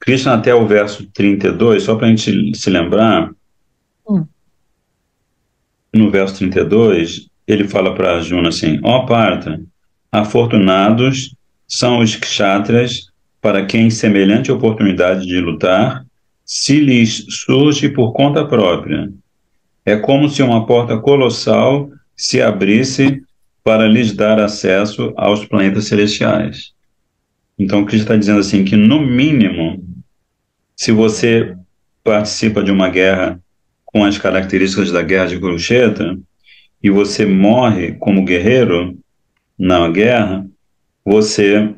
Krishna até o verso 32, só para a gente se lembrar, Hum. no verso 32, ele fala para Arjuna assim: ó Partha, afortunados são os kshatras para quem semelhante oportunidade de lutar se lhes surge por conta própria. É como se uma porta colossal se abrisse para lhes dar acesso aos planetas celestiais. Então, o Krishna está dizendo assim que, no mínimo, se você participa de uma guerra com as características da guerra de Kurukshetra e você morre como guerreiro na guerra, você,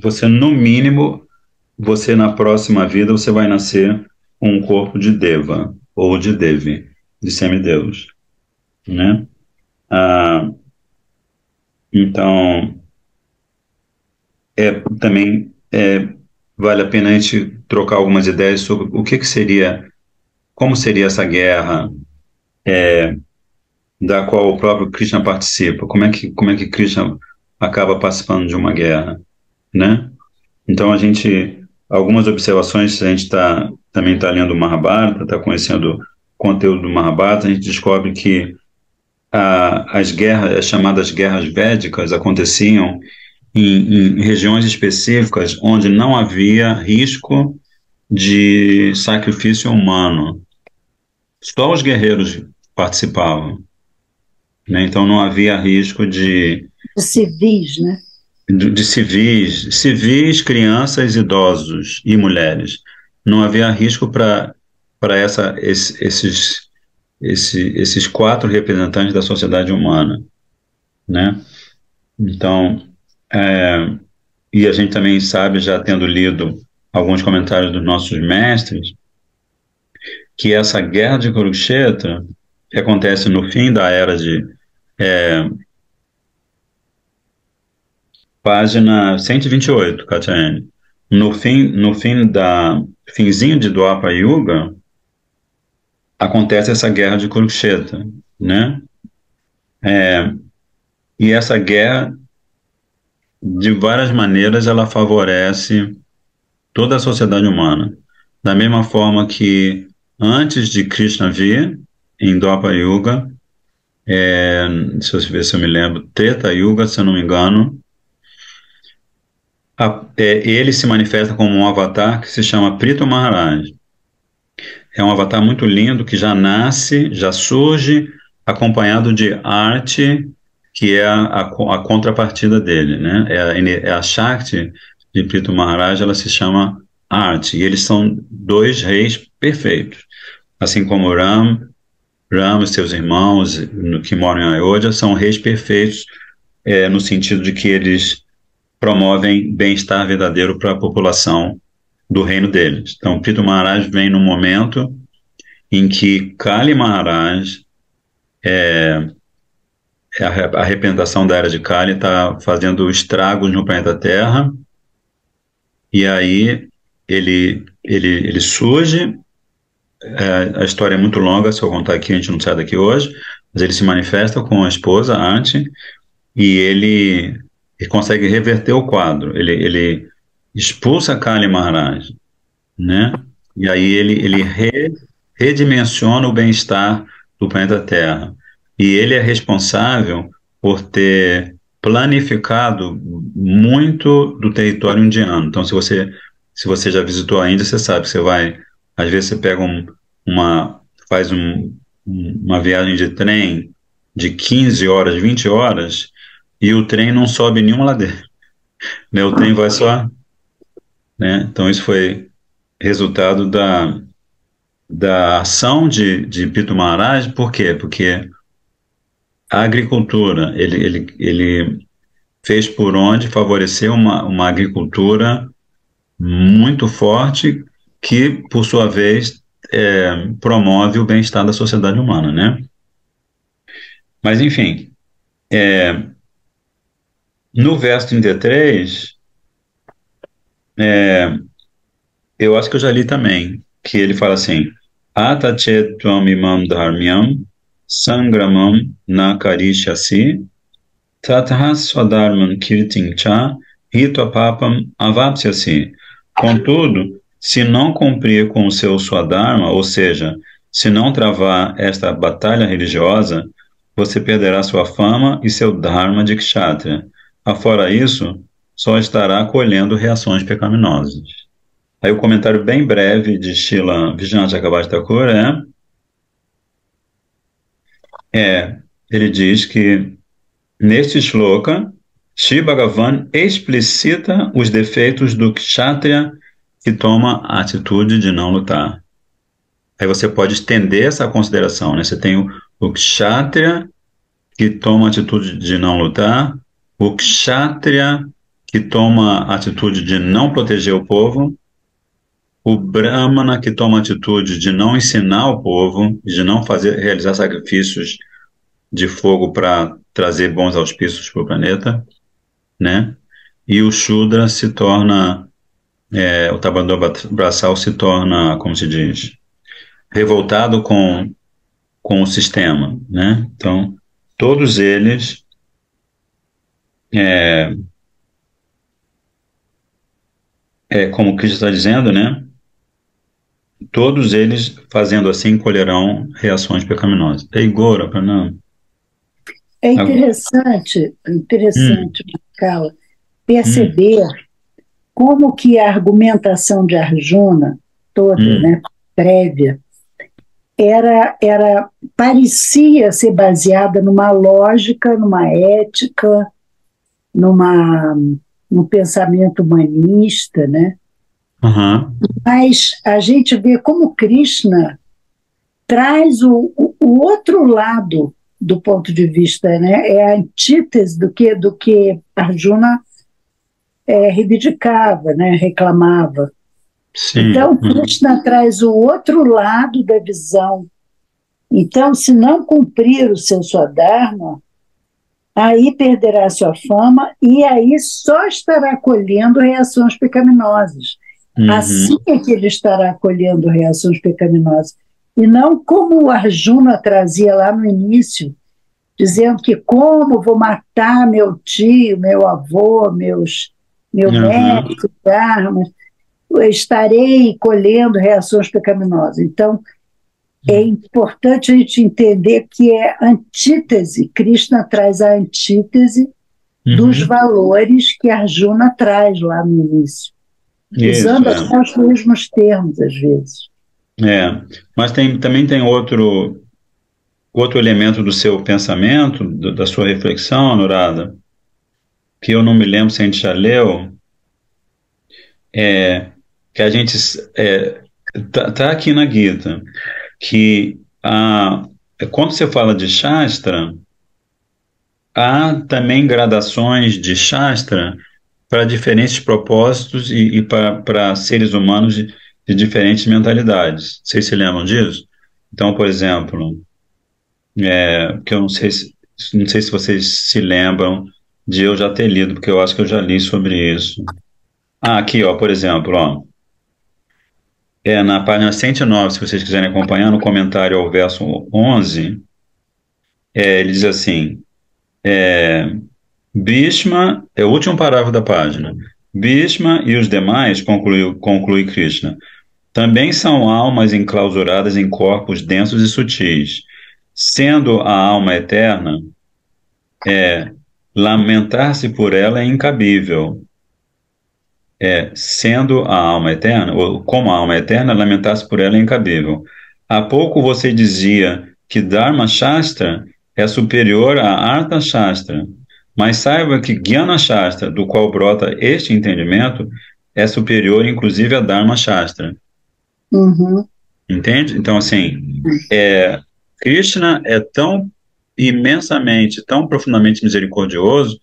você no mínimo, você na próxima vida, você vai nascer com um corpo de Deva ou de Devi, de semideus, né? Ah, então, também vale a pena a gente trocar algumas ideias sobre o que seria, como seria essa guerra, da qual o próprio Krishna participa, como é que Krishna acaba participando de uma guerra, né? Então algumas observações, a gente também está lendo o Mahabharata, está conhecendo o conteúdo do Mahabharata, a gente descobre que as guerras, as chamadas guerras védicas, aconteciam em regiões específicas onde não havia risco de sacrifício humano. Só os guerreiros participavam, né? Então não havia risco De civis, né? de civis, crianças, idosos e mulheres. Não havia risco para esses quatro representantes da sociedade humana, né? Então, é, e a gente também sabe, já tendo lido alguns comentários dos nossos mestres, que essa guerra de Kurukshetra, que acontece no fim da era é, página 128, Katyayane. No finzinho de Dwapara Yuga, acontece essa guerra de Kurukshetra, né? É, e essa guerra, de várias maneiras, ela favorece toda a sociedade humana. Da mesma forma que antes de Krishna vir, em Dwapara Yuga, deixa eu ver se eu me lembro, Treta Yuga, se eu não me engano, ele se manifesta como um avatar que se chama Prito Maharaj. É um avatar muito lindo que já nasce, já surge acompanhado de arte, que é a contrapartida dele, né? É a Shakti de Prito Maharaj, ela se chama arte, e eles são dois reis perfeitos. Assim como Ram e seus irmãos que moram em Ayodhya são reis perfeitos, no sentido de que eles promovem bem-estar verdadeiro para a população do reino deles. Então, Prithu Maharaj vem no momento em que Kali Maharaj, a representação da era de Kali, está fazendo estragos no planeta Terra, e aí ele surge. A história é muito longa, se eu contar aqui, a gente não sai daqui hoje, mas ele se manifesta com a esposa, Anti, e ele consegue reverter o quadro. Ele expulsa Kali Maharaj, né? E aí ele redimensiona o bem-estar do planeta Terra. E ele é responsável por ter planificado muito do território indiano. Então, se você já visitou a Índia, você sabe que você vai, às vezes você pega faz uma viagem de trem de 15 horas, 20 horas, e o trem não sobe nenhuma ladeira, né? O trem vai só, né? Então, isso foi resultado da ação de Pito Maharaj. Por quê? Porque a agricultura, ele fez por onde favorecer uma agricultura muito forte que, por sua vez, promove o bem-estar da sociedade humana, né? Mas, enfim, no verso 33, eu acho que eu já li também, que ele fala assim: Atachetvam imam dharmyam sangramam na karishasi tatha swadharman kirtin cha hitva papam avapsyasi. Contudo, se não cumprir com o seu Swadharma, ou seja, se não travar esta batalha religiosa, você perderá sua fama e seu Dharma de Kshatriya. Afora isso, só estará colhendo reações pecaminosas. Aí o comentário bem breve de Srila Vijnana Chakravarti Thakur ele diz que neste shloka, Shri Bhagavan explicita os defeitos do Kshatriya que toma a atitude de não lutar. Aí você pode estender essa consideração, né? Você tem o Kshatriya que toma a atitude de não lutar, o Kshatriya que toma a atitude de não proteger o povo, o Brahmana que toma a atitude de não ensinar o povo, de não realizar sacrifícios de fogo para trazer bons auspícios para o planeta, né? E o Shudra se torna, o trabalhador braçal se torna, como se diz, revoltado com o sistema, né? Então, todos eles como o Cristo está dizendo, né? Todos eles, fazendo assim, colherão reações pecaminosas. Igora, Pranam. É interessante, Carla, perceber como que a argumentação de Arjuna toda, né, prévia, parecia ser baseada numa lógica, numa ética, num pensamento humanista, né? Uhum. Mas a gente vê como Krishna traz o outro lado do ponto de vista, né? É a antítese do que Arjuna reivindicava, né? Reclamava. Sim. Então, Krishna traz o outro lado da visão. Então, se não cumprir o seu Swadharma, aí perderá sua fama e aí só estará colhendo reações pecaminosas. Assim é que ele estará colhendo reações pecaminosas. E não como o Arjuna trazia lá no início, dizendo que como vou matar meu tio, meu avô, meu mestre, Dharma, estarei colhendo reações pecaminosas. Então, é importante a gente entender que é antítese. Krishna traz a antítese dos valores que Arjuna traz lá no início. Usando até os mesmos termos, às vezes. Mas também tem outro elemento do seu pensamento, da sua reflexão, Anuradha, que eu não me lembro se a gente já leu, que a gente tá aqui na Gita, que quando você fala de Shastra, há também gradações de Shastra para diferentes propósitos e para seres humanos de diferentes mentalidades. Vocês se lembram disso? Então, por exemplo, que eu não sei se vocês se lembram de eu já ter lido, porque eu acho que eu já li sobre isso. Aqui, por exemplo, na página 109, se vocês quiserem acompanhar, no comentário ao verso 11, ele diz assim, Bhishma, é o último parágrafo da página, Bhishma e os demais, conclui Krishna, também são almas enclausuradas em corpos densos e sutis. Sendo a alma eterna, lamentar-se por ela é incabível. Sendo a alma eterna, ou como a alma eterna, lamentar-se por ela é incabível. Há pouco você dizia que Dharma Shastra é superior a Artha Shastra, mas saiba que Jnana Shastra, do qual brota este entendimento, é superior inclusive a Dharma Shastra. Entende? Então, assim, Krishna é tão imensamente, tão profundamente misericordioso.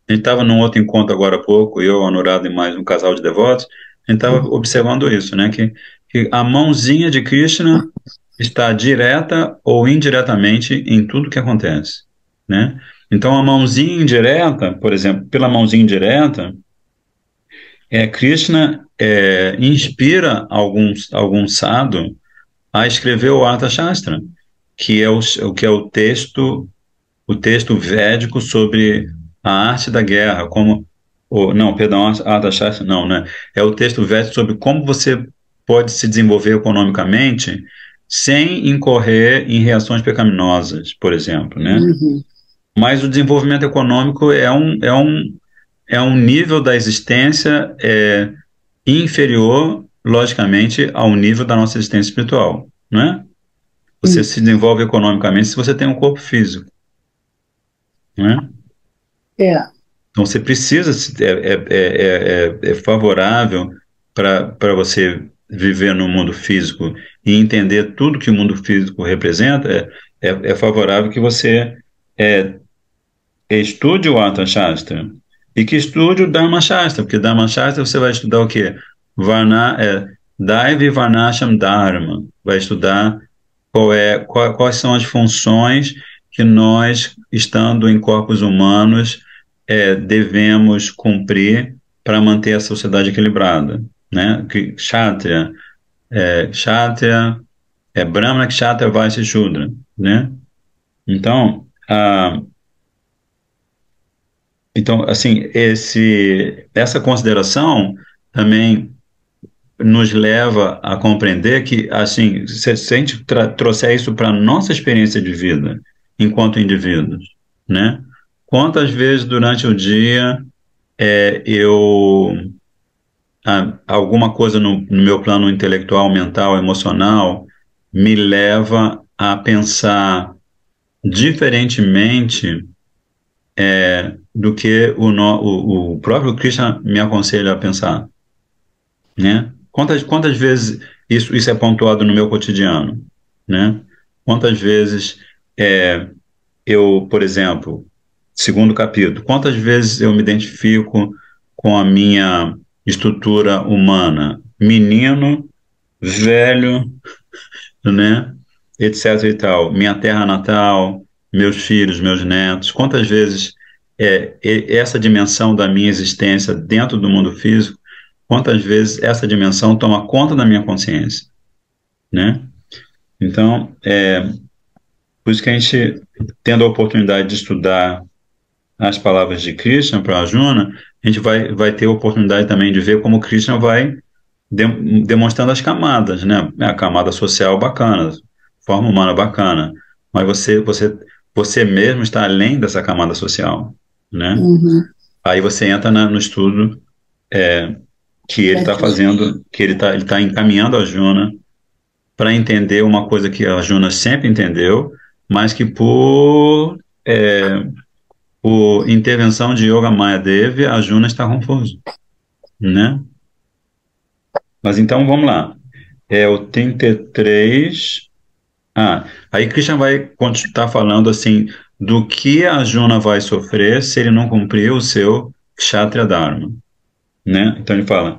A gente estava num outro encontro agora há pouco, eu, Anuradha e mais um casal de devotos, a gente estava observando isso, né? Que a mãozinha de Krishna está direta ou indiretamente em tudo que acontece, né? Então, a mãozinha indireta, por exemplo, pela mãozinha indireta, Krishna inspira algum sadhu a escrever o Artha Shastra, que é o texto védico sobre a arte da guerra, como não, perdão, Artha Shastra, não, né? É o texto Védico sobre como você pode se desenvolver economicamente sem incorrer em reações pecaminosas, por exemplo, né? Uhum. Mas o desenvolvimento econômico é um nível da existência inferior, logicamente, ao nível da nossa existência espiritual, né? Você se Isso. desenvolve economicamente se você tem um corpo físico, né? É. Então você precisa, é favorável para você viver no mundo físico e entender tudo que o mundo físico representa, é favorável que você é, estude o Artha Shastra e que estude o Dharma Shastra, porque Dharma Shastra você vai estudar o quê? Daivi Varnasham Dharma, vai estudar quais são as funções que nós, estando em corpos humanos, devemos cumprir para manter a sociedade equilibrada, né? Que Kshatriya é Brahmana, Kshatriya, Vaishya e Shudra, né? Então, assim, essa consideração também nos leva a compreender que, assim, se a gente trouxer isso para a nossa experiência de vida, enquanto indivíduos, né? Quantas vezes durante o dia alguma coisa no meu plano intelectual, mental, emocional, me leva a pensar diferentemente do que o próprio Krishna me aconselha a pensar, né? Quantas vezes isso é pontuado no meu cotidiano, né? Quantas vezes eu, por exemplo, segundo capítulo, quantas vezes eu me identifico com a minha estrutura humana, menino, velho, né? Etc e tal, minha terra natal, meus filhos, meus netos, quantas vezes essa dimensão da minha existência dentro do mundo físico, quantas vezes essa dimensão toma conta da minha consciência, né? Então, por isso que a gente, tendo a oportunidade de estudar as palavras de Krishna para Arjuna, a gente vai ter a oportunidade também de ver como Krishna vai demonstrando as camadas, né? A camada social bacana, forma humana bacana, mas você mesmo está além dessa camada social, né? Uhum. Aí você entra no estudo que ele está fazendo, que ele tá encaminhando a Arjuna para entender uma coisa que a Arjuna sempre entendeu, mas que por intervenção de Yoga Maya Devi, a Arjuna está confuso, né? Mas então vamos lá. É o 33. Aí Krishna vai estar falando assim do que a Arjuna vai sofrer se ele não cumprir o seu Kshatriya Dharma, né? Então ele fala,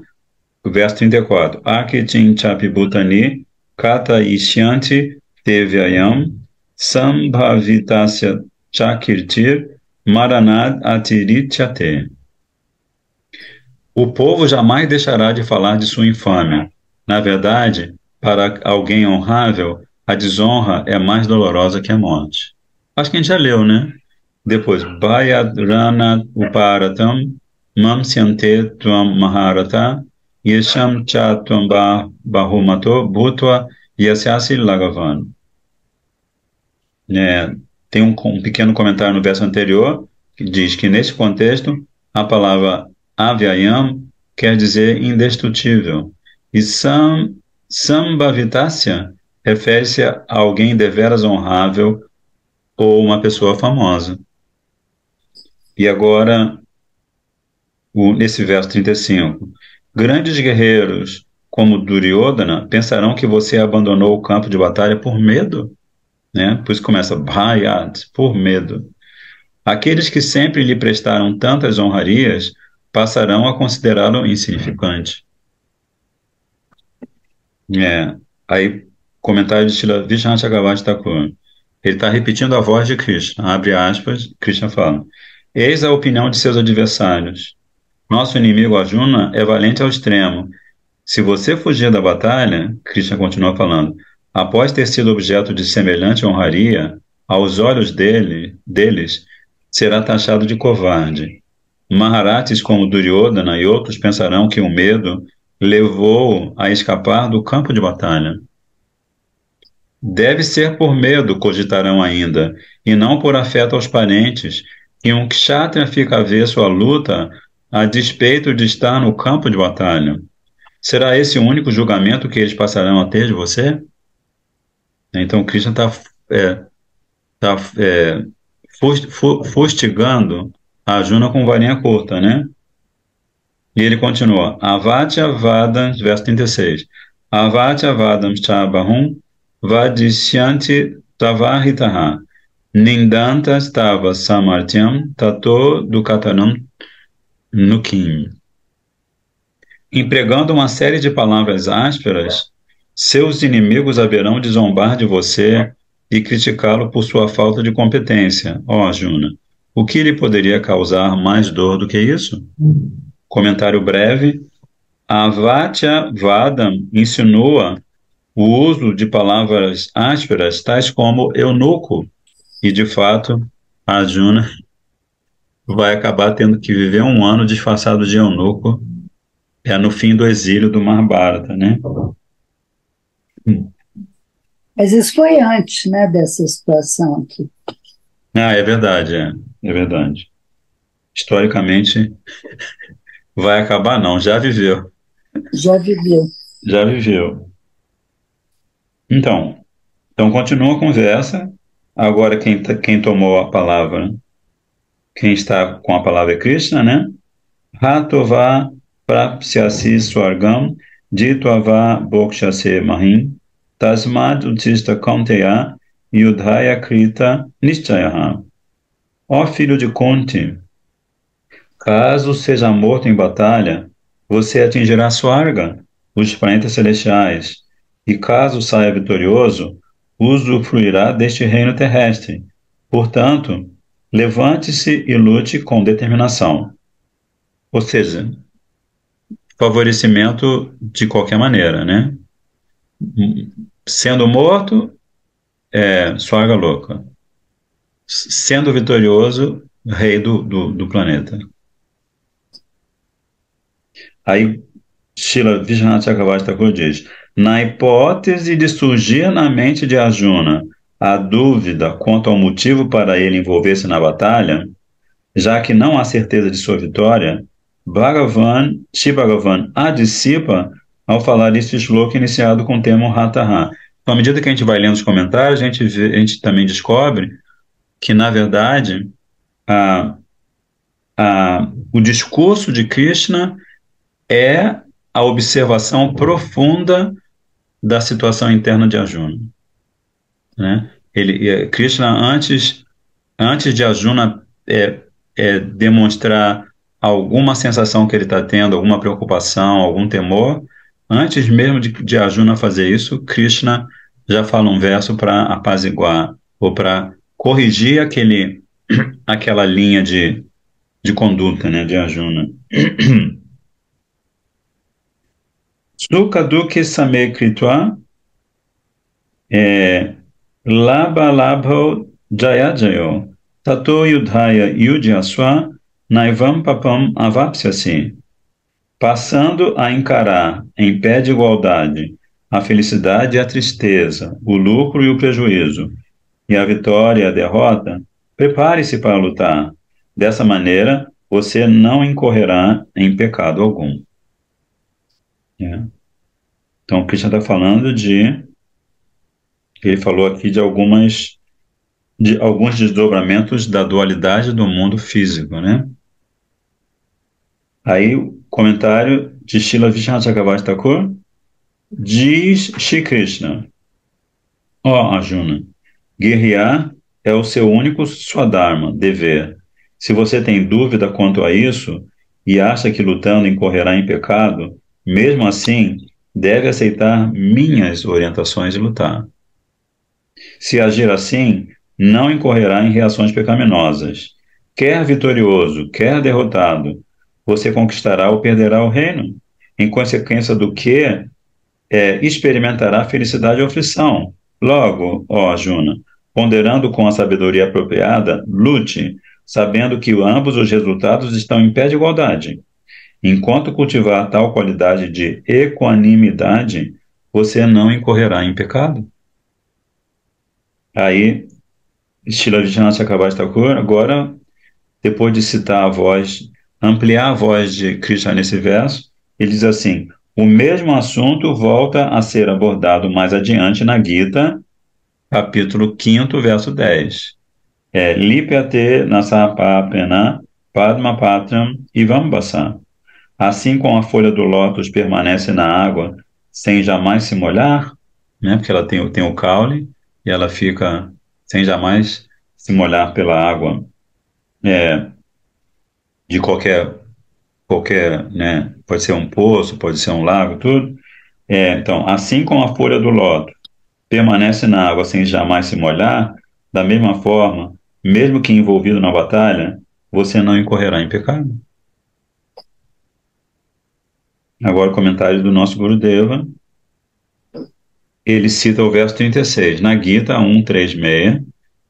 o verso 34, Akitin chapi bhutani kata ishyanti tevyayam sambhavitasya chakirtir maranad atirityate. O povo jamais deixará de falar de sua infâmia. Na verdade, para alguém honrável, a desonra é mais dolorosa que a morte. Acho que a gente já leu, né? Depois, Bayadrana uparatam mamsyante tvam maharata yesham cha tvam bahumato bhutva yasyasi lagavan. Tem um pequeno comentário no verso anterior que diz que, nesse contexto, a palavra avyayam quer dizer indestrutível. E sambhavitasya refere-se a alguém deveras honrável ou uma pessoa famosa. E agora, nesse verso 35, grandes guerreiros como Duryodhana pensarão que você abandonou o campo de batalha por medo, né? Por isso começa Bhayat, por medo. Aqueles que sempre lhe prestaram tantas honrarias passarão a considerá-lo insignificante. Aí, comentário de Srila Vishwanath Chakravarti Thakur. Ele está repetindo a voz de Krishna. Abre aspas, Krishna fala. Eis a opinião de seus adversários. Nosso inimigo Arjuna é valente ao extremo. Se você fugir da batalha, Krishna continua falando, após ter sido objeto de semelhante honraria, aos olhos deles, será taxado de covarde. Maharatis como Duryodhana e outros pensarão que o medo levou a escapar do campo de batalha. Deve ser por medo, cogitarão ainda, e não por afeto aos parentes, que um kshatriya fica avesso à luta a despeito de estar no campo de batalha. Será esse o único julgamento que eles passarão a ter de você? Então, Krishna está fustigando a Arjuna com varinha curta, né? E ele continua, Avatya Vadam, verso 36, Avatya Vadam Chabahum Vadishyanti Tavahitaha Nindantas Tava Samartyam Tato Dukatanam Nukim. Empregando uma série de palavras ásperas, seus inimigos haverão de zombar de você e criticá-lo por sua falta de competência. Ó, Arjuna, o que lhe poderia causar mais dor do que isso? Comentário breve. Avatya Vadam insinua o uso de palavras ásperas, tais como eunuco, e de fato, Arjuna vai acabar tendo que viver um ano disfarçado de eunuco, no fim do exílio do Mahabharata, né? Mas isso foi antes, né, dessa situação aqui. Ah, é verdade, é verdade. Historicamente, vai acabar não, já viveu. Já viveu. Já viveu. Então continua a conversa. Agora quem tomou a palavra, quem está com a palavra é Krishna, né? Hatova prapsyasi swargam ditva bokshase mahim tasmad uttista kaunteya yudhaya krita nischayah. Ó filho de Kunti, caso seja morto em batalha, você atingirá Swarga, os planetas celestiais, e caso saia vitorioso, usufruirá deste reino terrestre. Portanto, levante-se e lute com determinação. Ou seja, favorecimento de qualquer maneira, né? Sendo morto, Swarga louca. Sendo vitorioso, rei do planeta. Aí, Srila Vishwanath Chakravarti Thakur diz, na hipótese de surgir na mente de Arjuna a dúvida quanto ao motivo para ele envolver-se na batalha, já que não há certeza de sua vitória, Shri Bhagavan a dissipa ao falar este shloka iniciado com o termo Hataha. Então, à medida que a gente vai lendo os comentários, a gente também descobre que, na verdade, o discurso de Krishna é a observação profunda da situação interna de Arjuna, né? Krishna, antes de Arjuna demonstrar alguma sensação que ele está tendo, alguma preocupação, algum temor, antes mesmo de Arjuna fazer isso, Krishna já fala um verso para apaziguar ou para corrigir aquela linha de conduta, né, de Arjuna. Sukha dukhe same kritva labha labho jaya jayo tato yudhaya yudhyasva naivam papam avapsyasi. Passando a encarar em pé de igualdade a felicidade e a tristeza, o lucro e o prejuízo, e a vitória e a derrota, prepare-se para lutar. Dessa maneira, você não incorrerá em pecado algum. Então, o Krishna está falando ele falou aqui de alguns desdobramentos da dualidade do mundo físico, né? Aí, o comentário de Srila Vishwanath Chakravarti Thakur diz Shri Krishna, ó Arjuna, guerrear é o seu único swadharma, dever. Se você tem dúvida quanto a isso e acha que lutando incorrerá em pecado, mesmo assim, deve aceitar minhas orientações e lutar. Se agir assim, não incorrerá em reações pecaminosas. Quer vitorioso, quer derrotado, você conquistará ou perderá o reino, em consequência do que experimentará felicidade ou aflição. Logo, ó Arjuna, ponderando com a sabedoria apropriada, lute, sabendo que ambos os resultados estão em pé de igualdade. Enquanto cultivar tal qualidade de equanimidade, você não incorrerá em pecado. Aí, Srila Vishwanath Chakravarti Thakur, agora, depois de citar a voz, ampliar a voz de Krishna nesse verso, ele diz assim: o mesmo assunto volta a ser abordado mais adiante na Gita, capítulo 5, verso 10. Lipyate nasapapena padma patram ivambasa. Assim como a folha do lótus permanece na água sem jamais se molhar, né, porque ela tem o caule, e ela fica sem jamais se molhar pela água é, de qualquer, né, pode ser um poço, pode ser um lago, tudo. Então, assim como a folha do lótus permanece na água sem jamais se molhar, da mesma forma, mesmo que envolvido na batalha, você não incorrerá em pecado. Agora, o comentário do nosso Gurudeva. Ele cita o verso 36. Na Gita 1.3.6,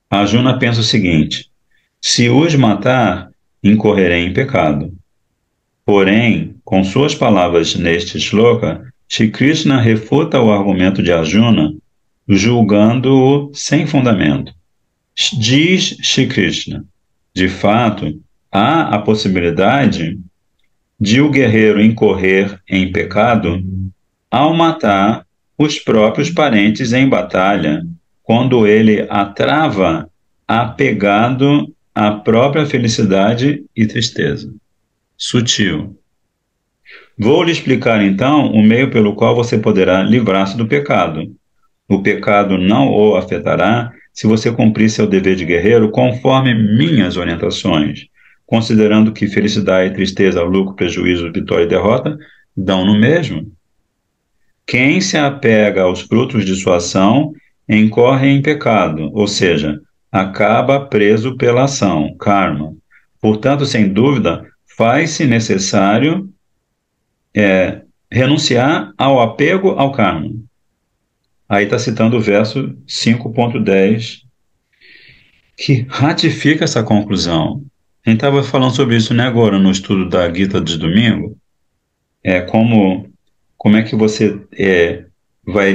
Arjuna pensa o seguinte: se os matar, incorrerei em pecado. Porém, com suas palavras neste shloka, Shri Krishna refuta o argumento de Arjuna, julgando-o sem fundamento. Diz Shri Krishna: de fato, há a possibilidade de o guerreiro incorrer em pecado ao matar os próprios parentes em batalha, quando ele atrava apegado à própria felicidade e tristeza. Sutil. Vou lhe explicar então o meio pelo qual você poderá livrar-se do pecado. O pecado não o afetará se você cumprir seu dever de guerreiro conforme minhas orientações, considerando que felicidade, tristeza, lucro, prejuízo, vitória e derrota dão no mesmo. Quem se apega aos frutos de sua ação incorre em pecado, ou seja, acaba preso pela ação, karma. Portanto, sem dúvida, faz-se necessário renunciar ao apego ao karma. Aí está citando o verso 5.10, que ratifica essa conclusão. A gente estava falando sobre isso, né, agora, no estudo da Gita de domingo, como é que você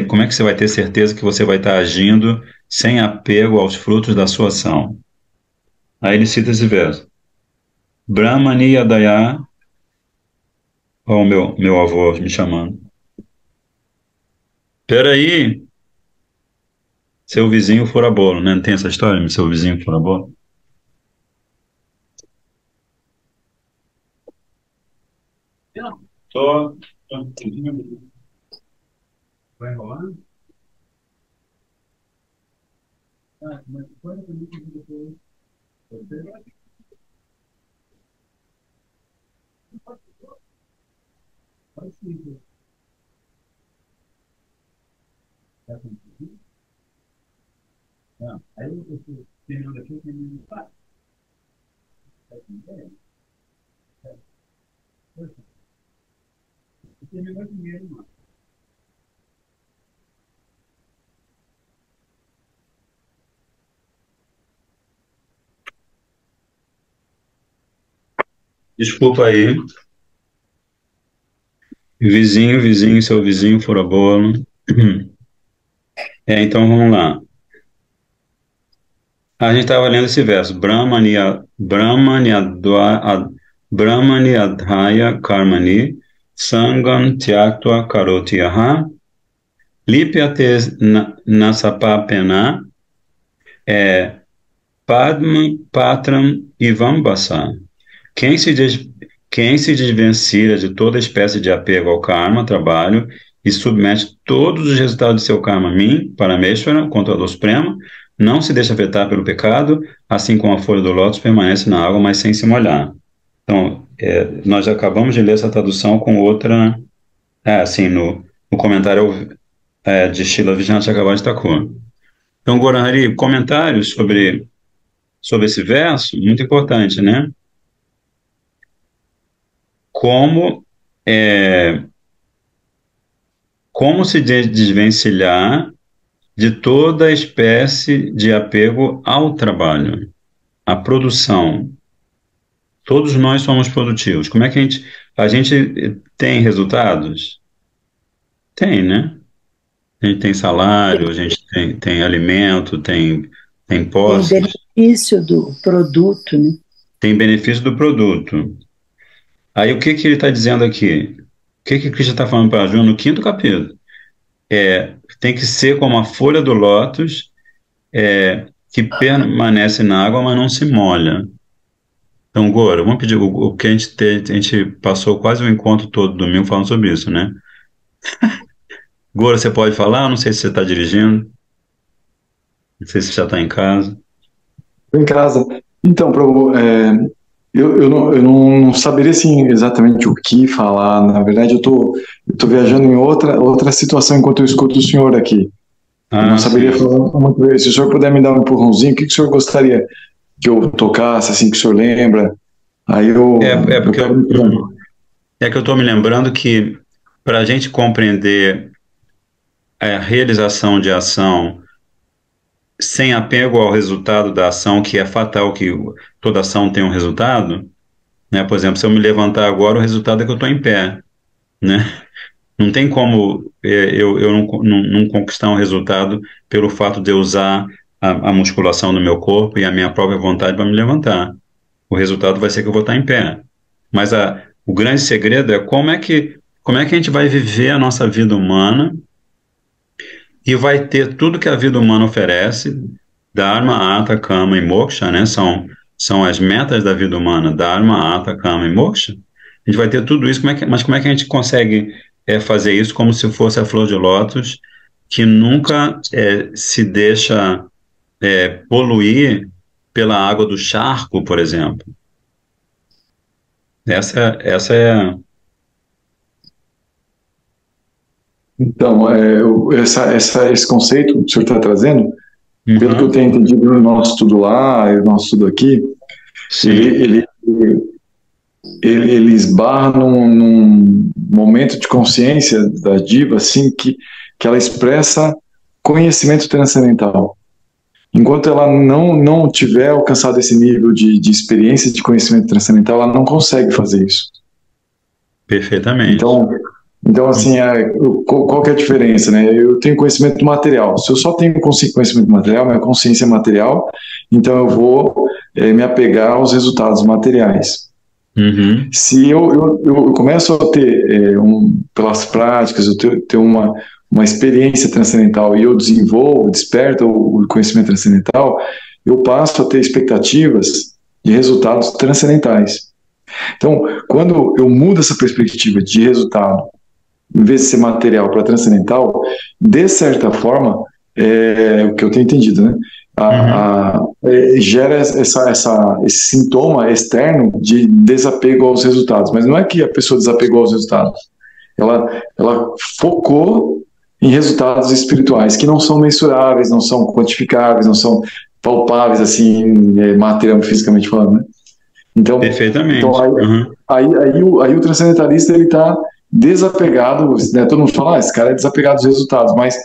como é que você vai ter certeza que você vai estar agindo sem apego aos frutos da sua ação? Aí ele cita esse verso. Brahmani Yadaya, ó, o meu avô me chamando. Peraí, seu vizinho fura bolo, né? Não tem essa história, seu vizinho fura bolo? Não, tô. Vai enrolar? Ah, mas quando eu depois. Pode sim. Não, aí eu terminando aqui, eu termino. Terminou primeiro, mano. Desculpa aí. Vizinho, seu vizinho fura bolo. Então vamos lá. A gente estava lendo esse verso. Brahmani adhaya karmani sangam tyaktva karoti yaha lipyate nasapapena padma patram ivambasa. Quem se desvencilha de toda espécie de apego ao karma, trabalho, e submete todos os resultados de seu karma a mim, Parameshvara, controlador supremo, não se deixa afetar pelo pecado, assim como a folha do lótus permanece na água, mas sem se molhar. Então, nós já acabamos de ler essa tradução com outra, assim, no comentário de Srila Vijnana Chakravarti Thakur. Então, Gorahari, comentários sobre esse verso, muito importante, né? Como se desvencilhar de toda espécie de apego ao trabalho. a produção, todos nós somos produtivos. Como é que a gente tem resultados? Tem, né? A gente tem salário, a gente tem alimento, tem Tem posses, benefício do produto, né? tem benefício do produto. Aí o que que ele está dizendo aqui? O que que Cristo está falando para João no quinto capítulo? Tem que ser como a folha do lótus, que permanece na água, mas não se molha. Então, Goro, vamos pedir o que a gente passou quase o encontro todo domingo falando sobre isso, né? Goro, você pode falar? Eu não sei se você está dirigindo, não sei se você já está em casa. Em casa. Então, Prabhu, eu não saberia assim, exatamente o que falar. Na verdade, eu tô viajando em outra situação enquanto eu escuto o senhor aqui. Eu não Ah, saberia sim. falar muito bem. Se o senhor puder me dar um empurrãozinho, o que que o senhor gostaria que eu tocasse, assim, que o senhor lembra? Aí eu Porque pego no tranco. é que eu estou me lembrando que para a gente compreender a realização de ação sem apego ao resultado da ação, que é fatal que toda ação tem um resultado, né? Por exemplo, se eu me levantar agora, o resultado é que eu estou em pé, né? Não tem como eu não conquistar um resultado pelo fato de eu usar a musculação do meu corpo e a minha própria vontade para me levantar. O resultado vai ser que eu vou estar em pé. Mas o grande segredo é como é que a gente vai viver a nossa vida humana e vai ter tudo que a vida humana oferece, Dharma, Artha, Kama e Moksha, né? São as metas da vida humana, Dharma, Artha, Kama e Moksha. A gente vai ter tudo isso, mas como é que a gente consegue fazer isso como se fosse a flor de lótus, que nunca se deixa poluir pela água do charco, por exemplo? Essa é. Então, esse conceito que o senhor está trazendo, pelo que eu Uhum, tenho entendido no nosso estudo lá e no nosso estudo aqui, ele, sim, ele, ele esbarra num momento de consciência da diva, assim, que ela expressa conhecimento transcendental. Enquanto ela não tiver alcançado esse nível de experiência de conhecimento transcendental, ela não consegue fazer isso. perfeitamente. Então, então assim, qual que é a diferença, né? Eu tenho conhecimento material. Se eu só tenho conhecimento material, minha consciência é material, então eu vou me apegar aos resultados materiais. Uhum, Se eu começo a ter, pelas práticas, eu ter uma experiência transcendental e eu desenvolvo, desperto o conhecimento transcendental, eu passo a ter expectativas de resultados transcendentais. Então, quando eu mudo essa perspectiva de resultado, em vez de ser material para transcendental, de certa forma, o que eu tenho entendido, né? uhum, Gera esse sintoma externo de desapego aos resultados. Mas não é que a pessoa desapegou aos resultados. Ela focou em resultados espirituais que não são mensuráveis, não são quantificáveis, não são palpáveis, assim, material, fisicamente falando, né? Então perfeitamente. Uhum. aí o transcendentalista ele está desapegado, né? Todo mundo fala, esse cara é desapegado dos resultados, mas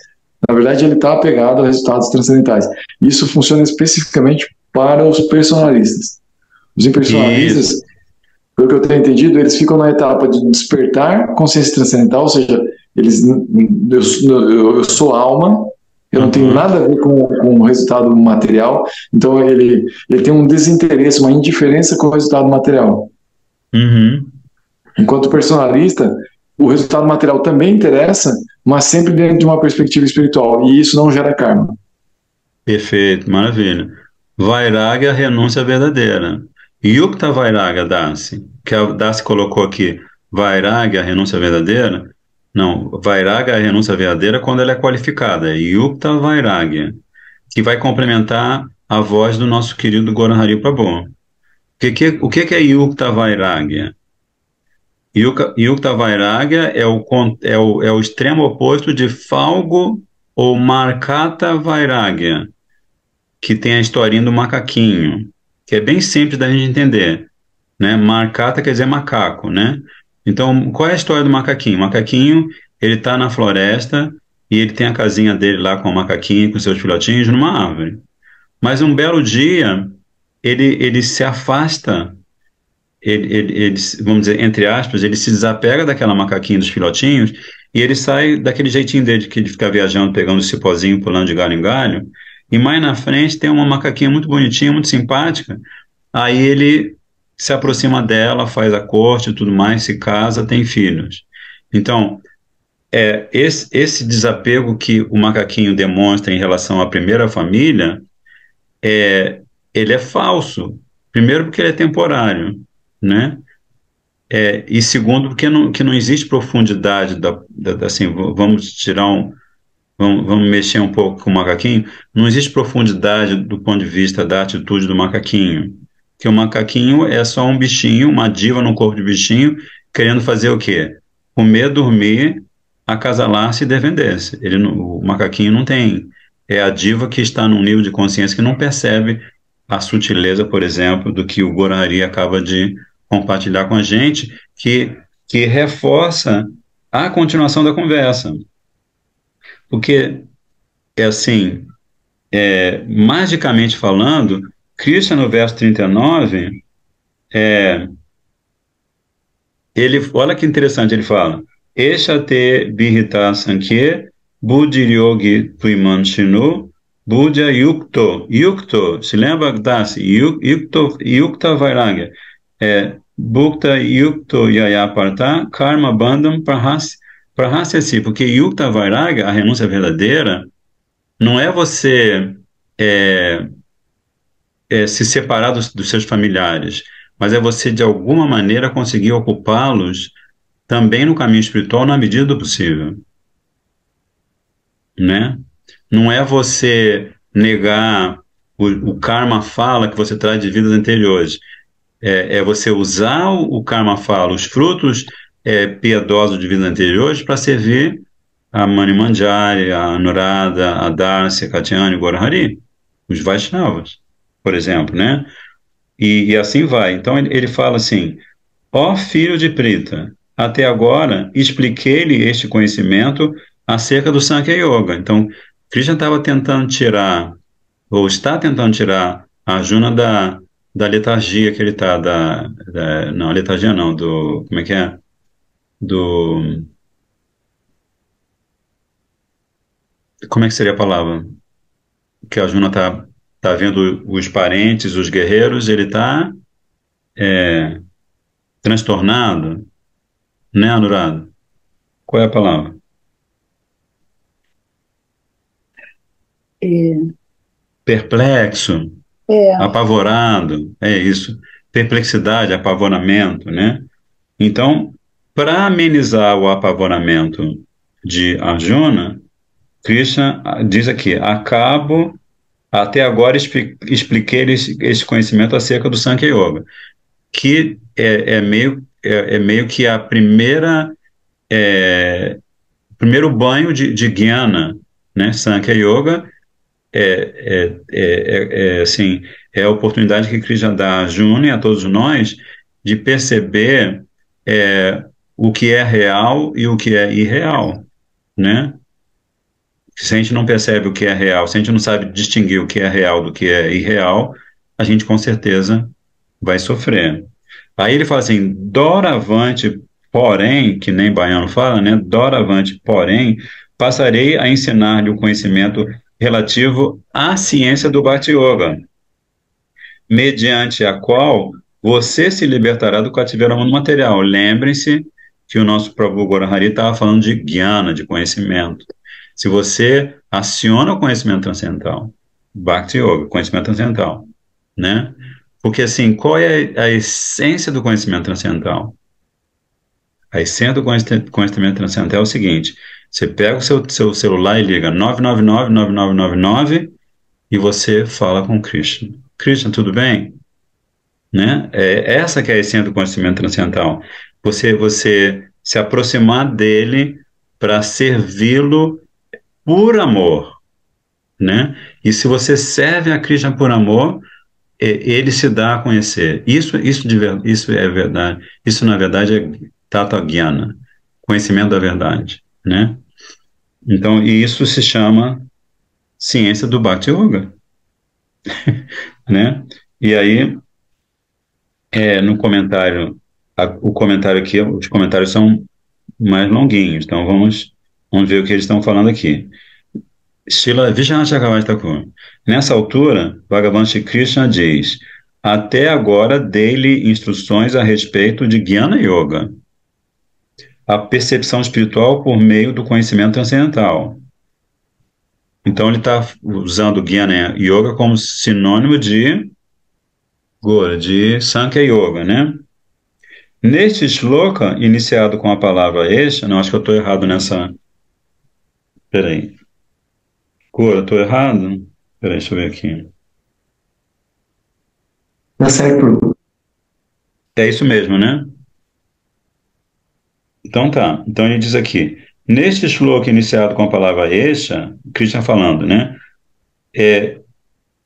na verdade ele está apegado a resultados transcendentais. Isso funciona especificamente para os personalistas. Os impersonalistas, Isso. pelo que eu tenho entendido, eles ficam na etapa de despertar consciência transcendental, ou seja, eu sou alma, eu não tenho Uhum, nada a ver com o resultado material, então ele tem um desinteresse, uma indiferença com o resultado material. uhum. Enquanto personalista, o resultado material também interessa, mas sempre dentro de uma perspectiva espiritual, e isso não gera karma. Perfeito, maravilha. Vairagya é a renúncia verdadeira. Yukta Vairagya Dasi, que a Dasi colocou aqui, Vairagya é a renúncia verdadeira? Não, Vairagya é a renúncia verdadeira quando ela é qualificada, é Yukta Vairagya, que vai complementar a voz do nosso querido Goran Hari Prabhu. O que é Yukta Vairagya? Yukta Vairagya é o extremo oposto de Falgo ou Markata Vairagya, que tem a historinha do macaquinho, que é bem simples da gente entender, né? Marcata quer dizer macaco, né? Então, qual é a história do macaquinho? O macaquinho, ele está na floresta e ele tem a casinha dele lá com o macaquinho, com seus filhotinhos, numa árvore. Mas um belo dia, ele se afasta, vamos dizer, entre aspas, ele se desapega daquela macaquinha dos filhotinhos e ele sai daquele jeitinho dele que ele fica viajando, pegando cipózinho, pulando de galho em galho, e mais na frente tem uma macaquinha muito bonitinha, muito simpática, aí ele se aproxima dela, faz a corte e tudo mais, se casa, tem filhos. Então, esse desapego que o macaquinho demonstra em relação à primeira família, ele é falso. Primeiro porque ele é temporário, né? E segundo porque que não existe profundidade assim, vamos tirar vamos mexer um pouco com o macaquinho, não existe profundidade do ponto de vista da atitude do macaquinho, que o macaquinho é só um bichinho, uma diva no corpo de bichinho, querendo fazer o quê? Comer, dormir, acasalar-se e defender-se. O macaquinho não tem, é a diva que está num nível de consciência que não percebe a sutileza, por exemplo, do que o Gorhari acaba de compartilhar com a gente, que reforça a continuação da conversa. Porque, assim, magicamente falando, Krishna, no verso 39, olha que interessante, ele fala, Esha te vihita sankhye, buddhi yogi tuiman shinu, buddha yukto, se lembra desse, yukta vairagya, bhukta yukto yayaparta, karma bandham prahasyasi, porque yukta vairagya, a renúncia verdadeira, não é você se separar dos seus familiares, mas é você, de alguma maneira, conseguir ocupá-los também no caminho espiritual na medida do possível. Né? Não é você negar o karma fala que você traz de vidas anteriores. É você usar o karma fala, os frutos piedosos de vidas anteriores para servir a Mani Manjari, a Anuradha, a Darcy, a Katyani, o Gorhari, os Vaishnavas, por exemplo, né? E assim vai. Então ele fala assim, ó filho de Prita, até agora expliquei-lhe este conhecimento acerca do Sankhya Yoga. Então, Krishna estava tentando tirar, ou está tentando tirar a Arjuna da letargia que ele está, não, letargia não, como é que é? Como é que seria a palavra? Que a Arjuna tá vendo os parentes, os guerreiros, ele está transtornado, né, Anuradha? Qual é a palavra? Perplexo, apavorado, é isso. Perplexidade, apavoramento, né? Então, para amenizar o apavoramento de Arjuna, Krishna diz aqui, até agora expliquei esse conhecimento acerca do Sankhya Yoga, que é meio que a primeiro banho de Jnana, né? Sankhya Yoga assim, é a oportunidade que Krishna dá a Arjuna e a todos nós de perceber o que é real e o que é irreal, né? Se a gente não percebe o que é real, se a gente não sabe distinguir o que é real do que é irreal, a gente com certeza vai sofrer. Aí ele fala assim, doravante, porém, que nem baiano fala, né? Doravante, porém, passarei a ensinar-lhe o conhecimento relativo à ciência do Bhakti Yoga, mediante a qual você se libertará do cativeiro ao mundo material. Lembrem-se que o nosso Prabhu Gorhari estava falando de jnana, de conhecimento. Se você aciona o conhecimento transcendental, Bhakti Yoga, conhecimento transcendental, né? Porque assim, qual é a essência do conhecimento transcendental? A essência do conhecimento transcendental é o seguinte, você pega o seu celular e liga 999-9999 e você fala com Krishna. Krishna, tudo bem? Né? Essa que é a essência do conhecimento transcendental. Você se aproximar dele para servi-lo por amor, né? E se você serve a Krishna por amor, ele se dá a conhecer. Isso é verdade. Isso, na verdade, é Tata Jnana, conhecimento da verdade, né? Então, e isso se chama ciência do Bhakti Yoga, né? E aí, no comentário, o comentário aqui, os comentários são mais longuinhos, então vamos ver o que eles estão falando aqui. Srila Vishwanath Chakravarti Thakur. Nessa altura, Bhagavan Shri Krishna diz: até agora dei-lhe instruções a respeito de Jnana Yoga, a percepção espiritual por meio do conhecimento transcendental. Então ele está usando Jnana Yoga como sinônimo de Sankhya Yoga, né? Neste shloka, iniciado com a palavra Esha, não, acho que eu estou errado nessa... Peraí. Gora, estou errado? Peraí, deixa eu ver aqui. Tá certo. É isso mesmo, né? Então tá. Então ele diz aqui, neste shloka iniciado com a palavra Esha, Krishna falando, né?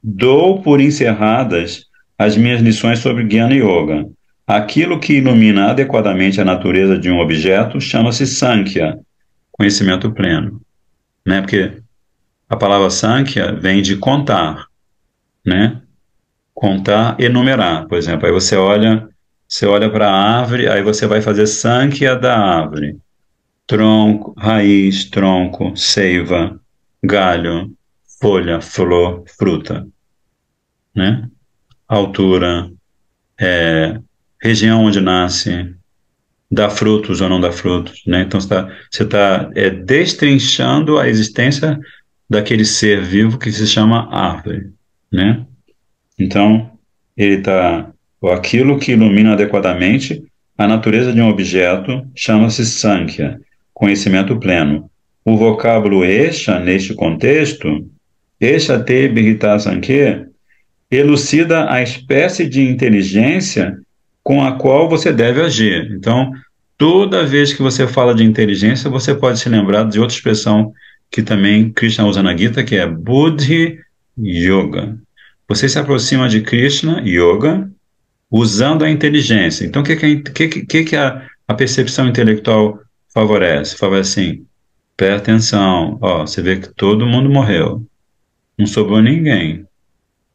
Dou por encerradas as minhas lições sobre Jnana Yoga. Aquilo que ilumina adequadamente a natureza de um objeto chama-se Sankhya, conhecimento pleno, né? Porque a palavra Sankhya vem de contar, né? Contar, enumerar, por exemplo. Aí você olha para a árvore, aí você vai fazer Sankhya da árvore. Tronco, raiz, tronco, seiva, galho, folha, flor, fruta, né? Altura, região onde nasce, dá frutos ou não dá frutos, né? Então você tá destrinchando a existência daquele ser vivo que se chama árvore, né? Então aquilo que ilumina adequadamente a natureza de um objeto chama-se Sankhya, conhecimento pleno. O vocábulo Esha, neste contexto, Esha te Bhirita Sankhya, elucida a espécie de inteligência com a qual você deve agir. Então, toda vez que você fala de inteligência, você pode se lembrar de outra expressão que também Krishna usa na Gita, que é Buddhi Yoga. Você se aproxima de Krishna Yoga usando a inteligência. Então, o que a percepção intelectual favorece? Favorece assim, presta atenção, você vê que todo mundo morreu, não sobrou ninguém.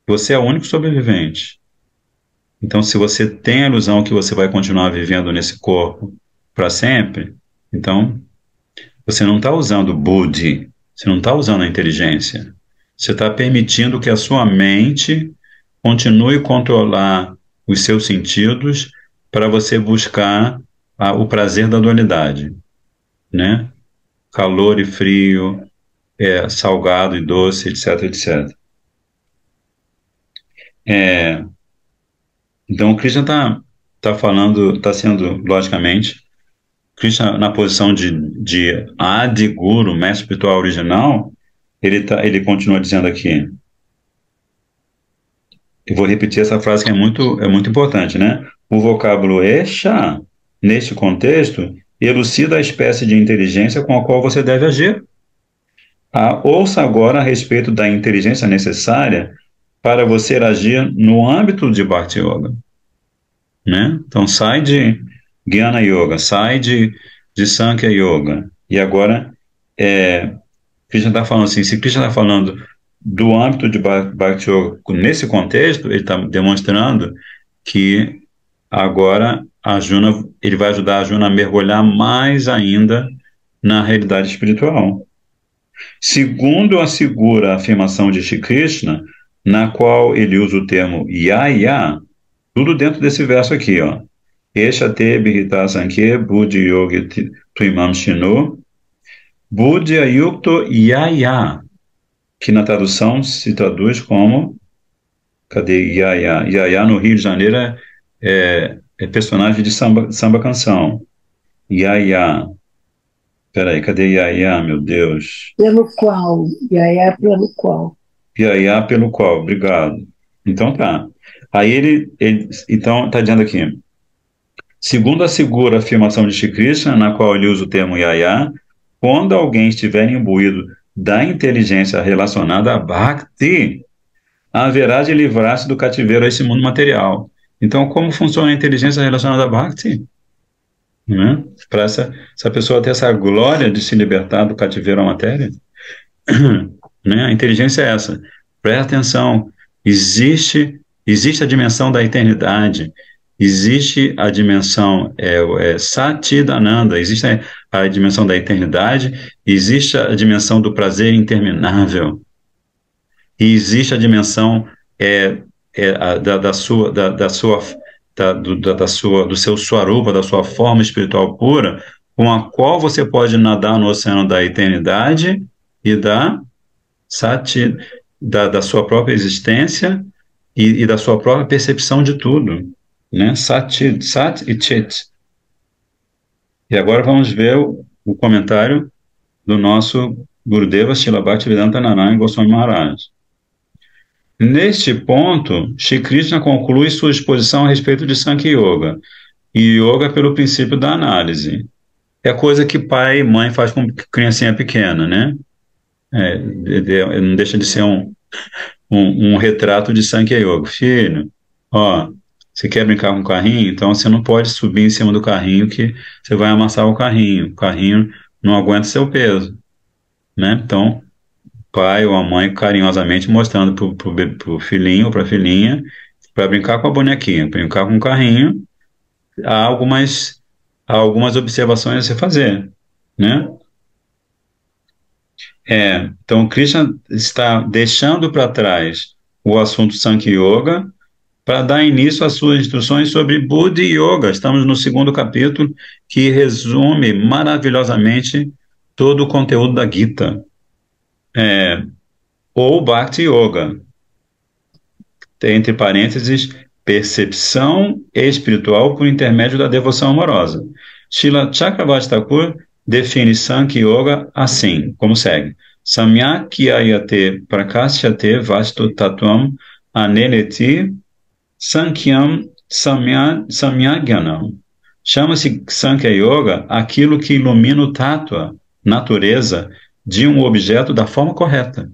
Você é o único sobrevivente. Então, se você tem a ilusão que você vai continuar vivendo nesse corpo para sempre, então você não está usando o Buddhi, você não está usando a inteligência. Você está permitindo que a sua mente continue a controlar os seus sentidos para você buscar o prazer da dualidade, né? Calor e frio, salgado e doce, etc, etc. Então, o Krishna está falando, está sendo, logicamente, Krishna na posição de Adi Guru, mestre espiritual original, ele continua dizendo aqui, eu vou repetir essa frase que é muito importante, né? O vocábulo Esha, neste contexto, elucida a espécie de inteligência com a qual você deve agir. Ouça agora a respeito da inteligência necessária para você agir no âmbito de Bhakti Yoga, né? Então sai de Jnana Yoga, sai de Sankhya Yoga, e agora Krishna está falando assim, se Krishna está falando do âmbito de Bhakti Yoga nesse contexto, ele está demonstrando que agora ele vai ajudar a Arjuna a mergulhar mais ainda na realidade espiritual. Segundo assegura a afirmação de Shri Krishna, na qual ele usa o termo Yaya, tudo dentro desse verso aqui, ó. Esha te Bhirita Sankhya Buddhi Yogi Tuimam Shinu Buddhi Ayukto Yaya, que na tradução se traduz como, cadê Yaya? Yaya no Rio de Janeiro é personagem de samba canção. Yaya. Peraí, cadê Yaya, meu Deus? Pelo qual, Yaya pelo qual. Yaya pelo qual, obrigado. Então tá. Aí ele então está dizendo aqui, segundo assegura a afirmação de Shri Krishna, na qual ele usa o termo Yaya, quando alguém estiver imbuído da inteligência relacionada a Bhakti, haverá de livrar-se do cativeiro a esse mundo material. Então, como funciona a inteligência relacionada a Bhakti? Né? Para essa pessoa ter essa glória de se libertar do cativeiro à matéria? Né? A inteligência é essa. Presta atenção, existe existe a dimensão da eternidade, existe a dimensão Satchidananda, existe a dimensão da eternidade, existe a dimensão do prazer interminável, e existe a dimensão do seu swarupa, da sua forma espiritual pura, com a qual você pode nadar no oceano da eternidade e da sua própria existência e da sua própria percepção de tudo, né? Sat e Chit. E agora vamos ver o comentário do nosso Gurudeva Srila Bhaktivedanta Narayana Goswami Maharaj. Neste ponto, Shri Krishna conclui sua exposição a respeito de Sankhya Yoga, e Yoga pelo princípio da análise. É coisa que pai e mãe faz com criancinha pequena, né? Não deixa de ser um retrato de Sankhya Yoga. Filho, ó, você quer brincar com o carrinho? Então você não pode subir em cima do carrinho que você vai amassar o carrinho. O carrinho não aguenta seu peso, né? Então, pai ou a mãe carinhosamente mostrando pro filhinho ou para a filhinha para brincar com a bonequinha, brincar com o carrinho, há algumas observações a se fazer, né? Então, Krishna está deixando para trás o assunto Sankhya Yoga para dar início às suas instruções sobre Buddhi Yoga. Estamos no 2º capítulo, que resume maravilhosamente todo o conteúdo da Gita, ou Bhakti Yoga, entre parênteses, percepção espiritual por intermédio da devoção amorosa. Srila Chakravarti Thakur define Sankhya Yoga assim, como segue: Samyakyayate prakasyate vastu tattvam aneleti Sankyam Samyagyanam. Chama-se Sankhya Yoga aquilo que ilumina o tattva, natureza, de um objeto da forma correta.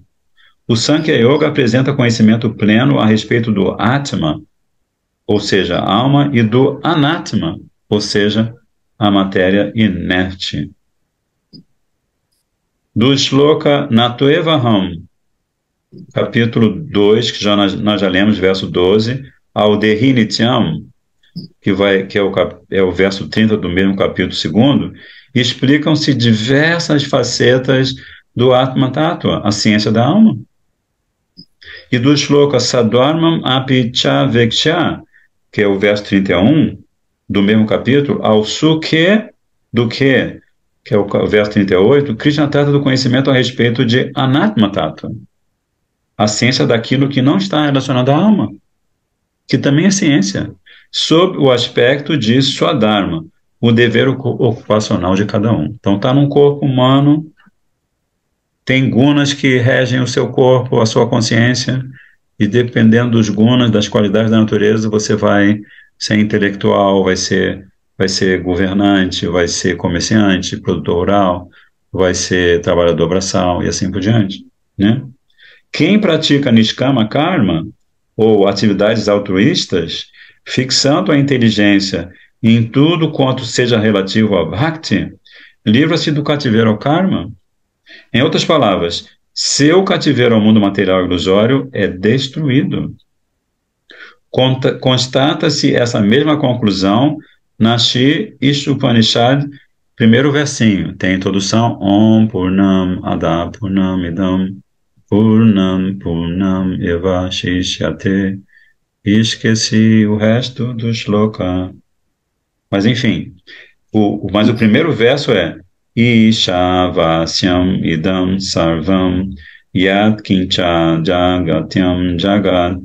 O Sankhya Yoga apresenta conhecimento pleno a respeito do Atma, ou seja, a alma, e do Anatma, ou seja, a matéria inerte. Do Shloka Natoevaham, capítulo 2, que nós já lemos, verso 12, ao Dehi Nityam, que é o verso 30 do mesmo capítulo 2, explicam-se diversas facetas do Atma Tattva, a ciência da alma. E do Shloka Sadharmam Api Cha Veksha, que é o verso 31 do mesmo capítulo, ao Sukhe do que é o verso 38, Krishna trata do conhecimento a respeito de Anatma Tattva, a ciência daquilo que não está relacionado à alma, que também é ciência, sob o aspecto de Swadharma, o dever ocupacional de cada um. Então está num corpo humano, tem gunas que regem o seu corpo, a sua consciência, e dependendo dos gunas, das qualidades da natureza, você vai ser intelectual, vai ser governante, vai ser comerciante, produtor rural, vai ser trabalhador braçal e assim por diante, né? Quem pratica Nishkama Karma, ou atividades altruístas, fixando a inteligência em tudo quanto seja relativo a Bhakti, livra-se do cativeiro ao karma. Em outras palavras, seu cativeiro ao mundo material ilusório é destruído. Constata-se essa mesma conclusão na Shri Ishupanishad, primeiro versinho. Tem introdução: Om Purnam Ada Purnam Idam Purnam Purnam Eva Shishyate. Esqueci o resto do shloka. Mas enfim, mas o primeiro verso é Ishavasyam idam sarvam yat kincha jagatyam jagat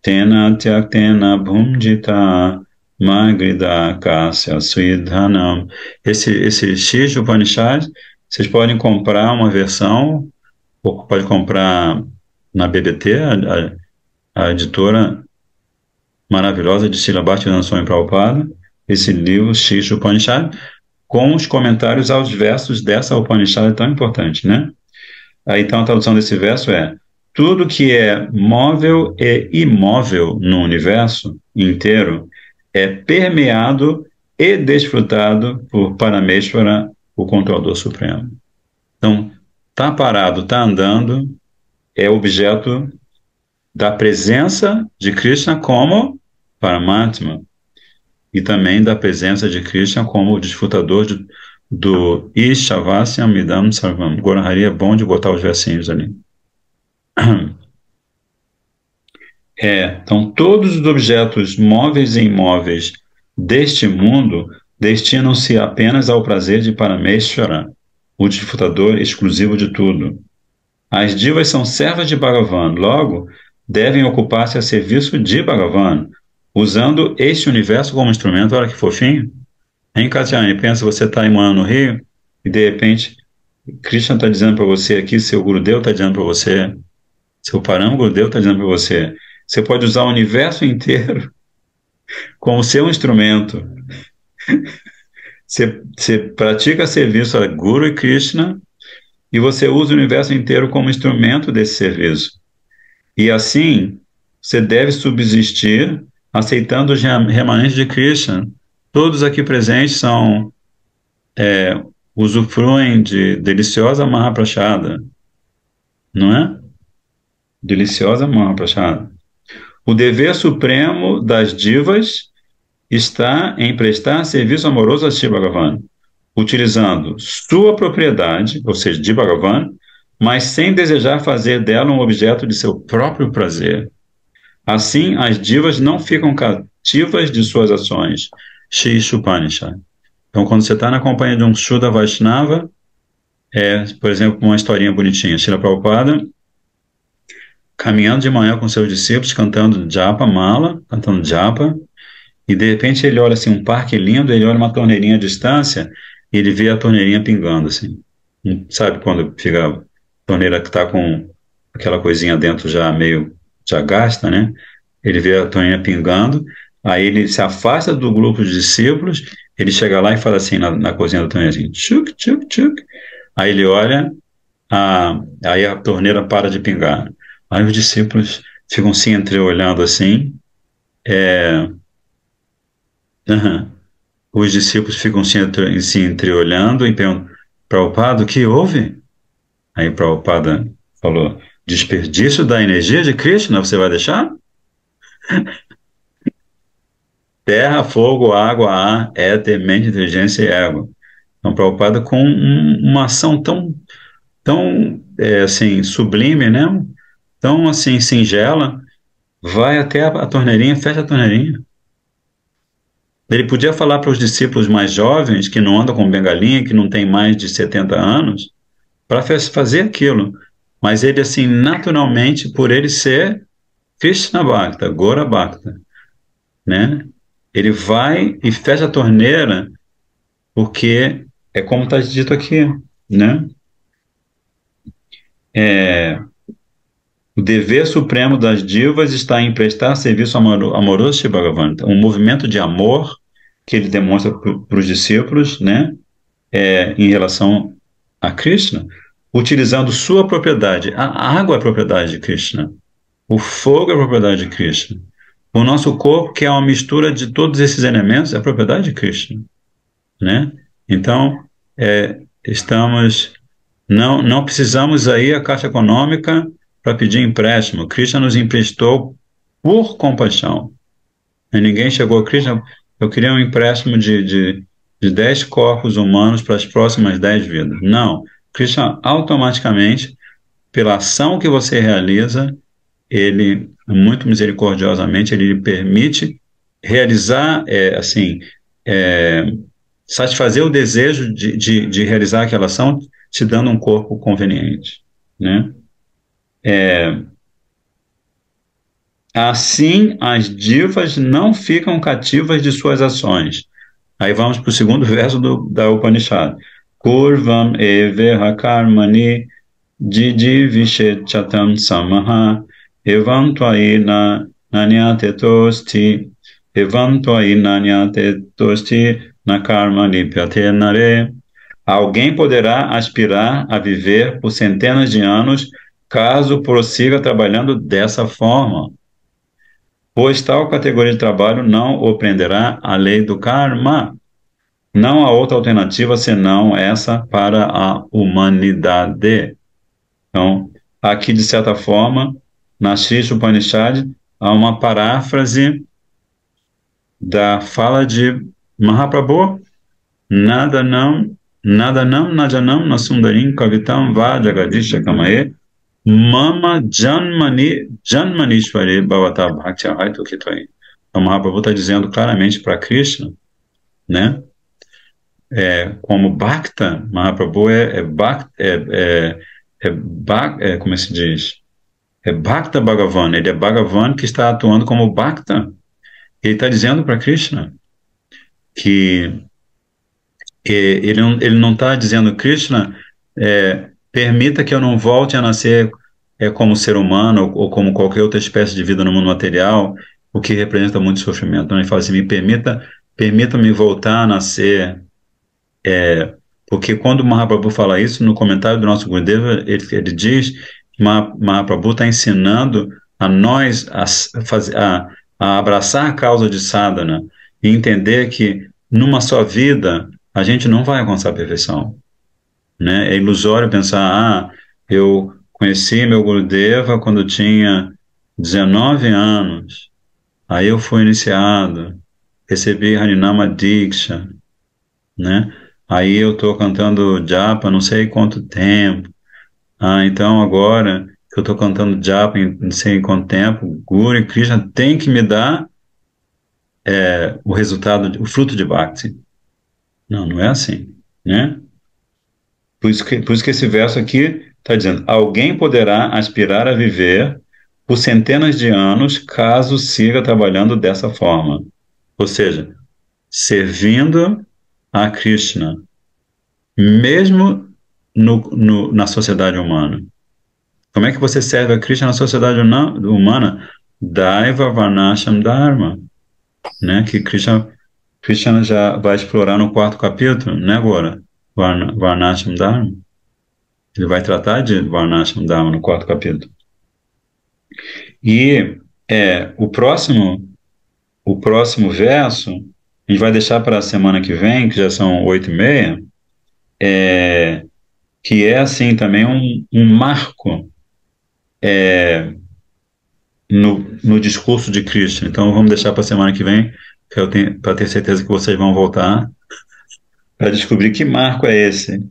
tena tyaktena bhumjita magrida kasya swidhanam. Esse Shri Upanishad, vocês podem comprar uma versão, ou pode comprar na BBT, a editora maravilhosa de Srila Bhaktivedanta Swami Prabhupada, esse livro Shri Upanishad, com os comentários aos versos dessa Upanishad tão importante, né? Aí, então, a tradução desse verso é: tudo que é móvel e imóvel no universo inteiro é permeado e desfrutado por Parameshvara, o Controlador Supremo. Então, tá parado, tá andando, é objeto da presença de Krishna como Paramatma e também da presença de Krishna como o desfrutador do Ishavasyam Midam Sarvam. Gorahari é bom de botar os versinhos ali. Então, todos os objetos móveis e imóveis deste mundo destinam-se apenas ao prazer de Parameshvara, o desfrutador exclusivo de tudo. As divas são servas de Bhagavan, logo, devem ocupar-se a serviço de Bhagavan, usando este universo como instrumento. Olha que fofinho. Hein, Katyani? Pensa, você está morando no Rio e, de repente, Krishna está dizendo para você aqui, seu Gurudev está dizendo para você, seu Param Gurudev está dizendo para você, você pode usar o universo inteiro como seu instrumento. Você pratica serviço a Guru e Krishna e você usa o universo inteiro como instrumento desse serviço. E assim, você deve subsistir aceitando os remanentes de Krishna. Todos aqui presentes usufruem de deliciosa Mahaprasada, não é? Deliciosa Mahaprasada. O dever supremo das divas está em prestar serviço amoroso a Shri Bhagavan, utilizando sua propriedade, ou seja, de Bhagavan, mas sem desejar fazer dela um objeto de seu próprio prazer. Assim, as divas não ficam cativas de suas ações. Shri Upanishad. Então, quando você está na companhia de um Shuddha Vaishnava, por exemplo, uma historinha bonitinha, Srila Prabhupada, caminhando de manhã com seus discípulos, cantando japa, mala, cantando japa, e de repente ele olha assim, um parque lindo, ele olha uma torneirinha à distância, e ele vê a torneirinha pingando, assim. Sabe quando fica a torneira que está com aquela coisinha dentro já gasta, né? Ele vê a torneirinha pingando, aí ele se afasta do grupo de discípulos, ele chega lá e fala assim, na cozinha da torneira, assim, tchuk, tchuk, tchuk. Aí ele olha, aí a torneira para de pingar. Aí os discípulos ficam se entreolhando assim, os discípulos ficam se entreolhando e perguntam, Prabhupada, o que houve? Aí Prabhupada falou, desperdício da energia de Krishna, você vai deixar? Terra, fogo, água, ar, éter, mente, inteligência e ego. Então Prabhupada com uma ação tão assim, sublime, né? Tão assim, singela, vai até a torneirinha, fecha a torneirinha. Ele podia falar para os discípulos mais jovens, que não andam com bengalinha, que não tem mais de 70 anos, para fazer aquilo. Mas ele, assim, naturalmente, por ele ser Krishna Bhakta, Gora Bhakta, né? Ele vai e fecha a torneira, porque é como está dito aqui, né? O dever supremo das divas está em prestar serviço amoroso a Bhagavan. Um movimento de amor que ele demonstra para os discípulos, né, em relação a Krishna, utilizando sua propriedade. A água é propriedade de Krishna. O fogo é propriedade de Krishna. O nosso corpo, que é uma mistura de todos esses elementos, é propriedade de Krishna, né? Então, não precisamos aí a Caixa Econômica para pedir empréstimo. Krishna nos emprestou por compaixão. E ninguém chegou a Krishna, eu queria um empréstimo de 10 corpos humanos para as próximas 10 vidas. Não. Krishna automaticamente, pela ação que você realiza, ele, muito misericordiosamente, ele lhe permite realizar, satisfazer o desejo de realizar aquela ação, te dando um corpo conveniente, né? Assim, as divas não ficam cativas de suas ações. Aí vamos para o segundo verso da Upanishad. Kurvam eveha karmani didivishet chatam samaha evam tvaina nanyate tosti na karma lipyate nare. Alguém poderá aspirar a viver por centenas de anos caso prossiga trabalhando dessa forma, pois tal categoria de trabalho não o prenderá à lei do karma. Não há outra alternativa senão essa para a humanidade. Então, aqui, de certa forma, na Shri Upanishad, há uma paráfrase da fala de Mahaprabhu, nadanam najanam nasundarim kavitam va jagadisha kamae mama janmanishware bhavata bhaktya haitu kitvaim. Então, Mahaprabhu está dizendo claramente para Krishna, né? Como Bhakta, Mahaprabhu como se diz? É Bhakta Bhagavan, ele é Bhagavan que está atuando como Bhakta. Ele está dizendo para Krishna que ele não está dizendo, Krishna, permita que eu não volte a nascer como ser humano ou como qualquer outra espécie de vida no mundo material, o que representa muito sofrimento. Então ele fala assim, permita-me voltar a nascer. Porque quando o Mahaprabhu fala isso, no comentário do nosso Gurudeva, ele diz que Mahaprabhu está ensinando a nós a abraçar a causa de sadhana e entender que numa só vida a gente não vai alcançar a perfeição, né? É ilusório pensar, eu conheci meu Gurudeva quando eu tinha 19 anos, aí eu fui iniciado, recebi Harinama Diksha, né? Aí eu estou cantando japa não sei quanto tempo, então agora que eu estou cantando japa em não sei quanto tempo, Guru e Krishna tem que me dar o resultado, o fruto de Bhakti. Não é assim, né? Por isso que esse verso aqui está dizendo, alguém poderá aspirar a viver por centenas de anos caso siga trabalhando dessa forma. Ou seja, servindo a Krishna, mesmo na sociedade humana. Como é que você serve a Krishna na sociedade humana? Daiva Varnasham Dharma, né? Que Krishna já vai explorar no 4º capítulo, né, agora? Varnasham Dharma. Ele vai tratar de Varnasham Dharma no 4º capítulo. E o próximo verso, a gente vai deixar para a semana que vem, que já são 8h30, que é assim também um marco no discurso de Krishna. Então vamos deixar para a semana que vem, que eu tenho para ter certeza que vocês vão voltar para descobrir que marco é esse,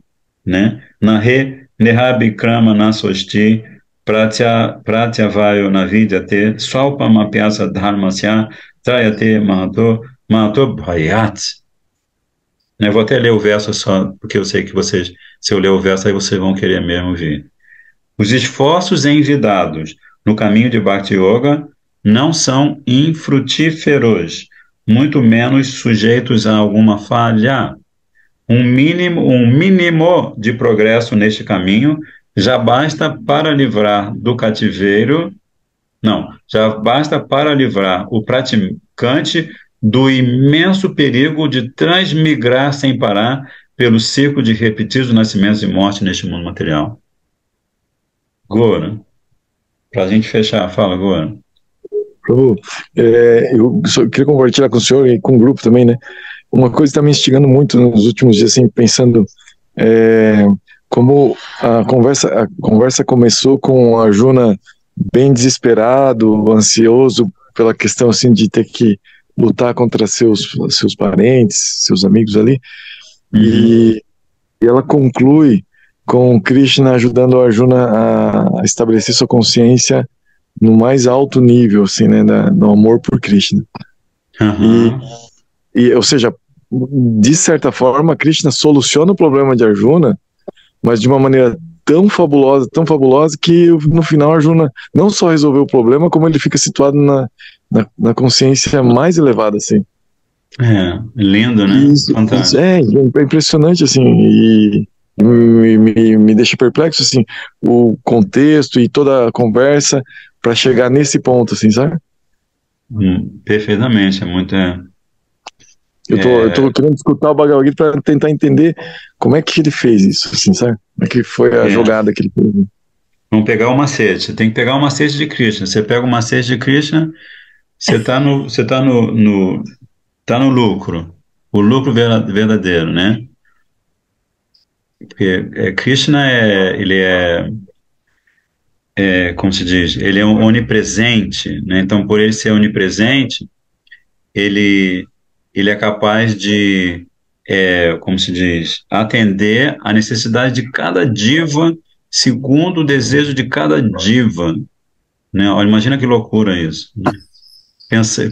né? Nahe Nehabikrama Nasosti Pratyavayo Navidyate Swalpamapyasa Dharmasya Trayate Mahato Bhayat. Eu vou até ler o verso só, porque eu sei que vocês, se eu ler o verso, aí vocês vão querer mesmo ver. Os esforços envidados no caminho de Bhakti Yoga não são infrutíferos, muito menos sujeitos a alguma falha. Um mínimo de progresso neste caminho já basta para livrar do cativeiro, já basta para livrar o praticante do imenso perigo de transmigrar sem parar pelo ciclo de repetidos nascimentos e mortes neste mundo material. Gora, para a gente fechar, fala, Gora. Prabhu, eu só queria compartilhar com o senhor e com o grupo também, né? Uma coisa que está me instigando muito nos últimos dias, assim, pensando como a conversa começou com a Arjuna bem desesperado, ansioso pela questão assim de ter que lutar contra seus parentes, seus amigos ali, e ela conclui com Krishna ajudando a Arjuna a estabelecer sua consciência no mais alto nível, assim, né, no amor por Krishna. Ou seja, de certa forma, Krishna soluciona o problema de Arjuna, mas de uma maneira tão fabulosa, que no final Arjuna não só resolveu o problema, como ele fica situado na consciência mais elevada, assim. Lindo, né? Fantástico. É impressionante, assim, e me deixa perplexo, assim, o contexto e toda a conversa para chegar nesse ponto, assim, sabe? Perfeitamente, é muito... Eu tô querendo escutar o Bhagavad Gita para tentar entender como é que ele fez isso, assim, sabe? Como é que foi a jogada que ele fez. Vamos pegar o macete. Você tem que pegar o macete de Krishna. Você pega o macete de Krishna, você tá no lucro. O lucro verdadeiro, né? Porque Krishna como se diz, ele é onipresente, né? Então, por ele ser onipresente, ele, ele é capaz de, como se diz, atender à necessidade de cada diva segundo o desejo de cada diva, né? Olha, imagina que loucura isso, né?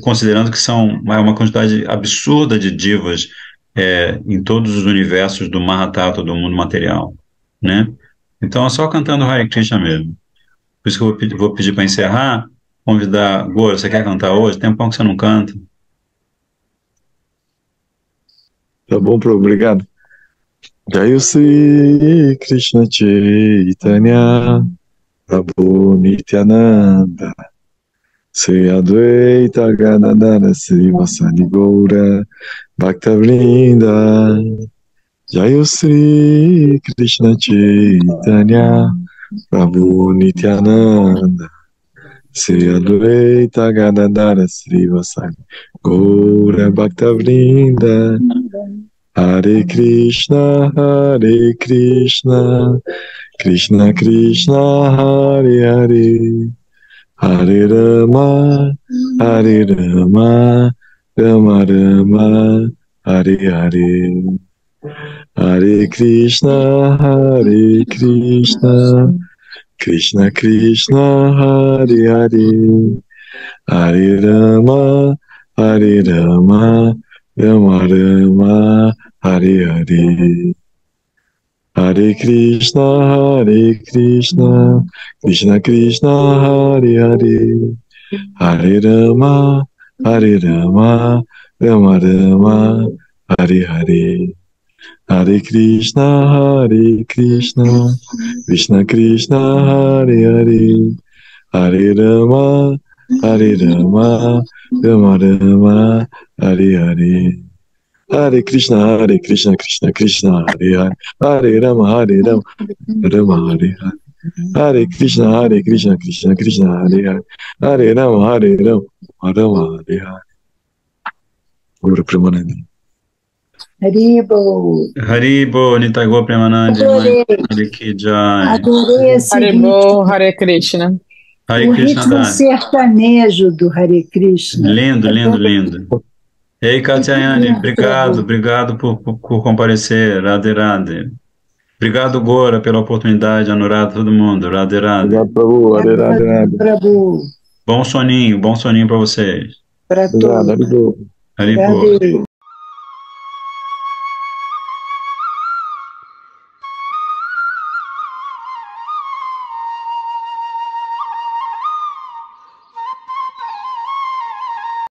Considerando que são uma quantidade absurda de divas em todos os universos do Mahatata, do mundo material, né? Então é só cantando Hare Krishna mesmo. Por isso que eu vou pedir para encerrar, convidar, Goro, você quer cantar hoje? Tem um pão que você não canta. Tá bom, Prabhu, obrigado. Jai Sri Krishna Chaitanya Prabhu Nityananda Sri Advaita Gadadara Sri Vasani Goura Bhaktavrinda Jai Sri Krishna Chaitanya Prabhu Nityananda Sri Advaita Gadadara Sri Vasani Goura Bhaktavrinda Hare Krishna, Krishna Krishna, Hare Hare, Hare Rama, Hare Rama, Rama Rama, Hare Hare, Hare Krishna, Krishna Krishna, Hare Hare, Hare Rama, Hare Rama, Rama Rama, Hare Hare, Hare Krishna, Krishna Krishna, Hare Hare, Hare Rama, Rama Rama, Hare Hare, Hare Krishna, Krishna Krishna, Hare Hare, Hare Rama, Rama Rama, Hare Hare. Hare Krishna, Krishna Krishna, Hare Hare, Hare Rama, Rama Hare Hare. Hare Krishna, Krishna Krishna, Hare Hare, Hare Rama, Rama Hare Hare. Guru Premanandi. Haribo. Haribo, Nitai Gaur Premanandi, Hare Ki Jai. Adorei esse Haribo, Hare Krishna. Hare o Krishna ritmo Dai. sertanejo do Hare Krishna. Lindo, lindo, lindo. Ei, Katyayani, obrigado por comparecer, Radhe Radhe. Obrigado, Gora, pela oportunidade, Anuradha, todo mundo, Radhe Radhe. Obrigado, Prabhu, Hare Radhe. Prabhu. Bom soninho para vocês. Para todos. Obrigado, Haribo. Haribo.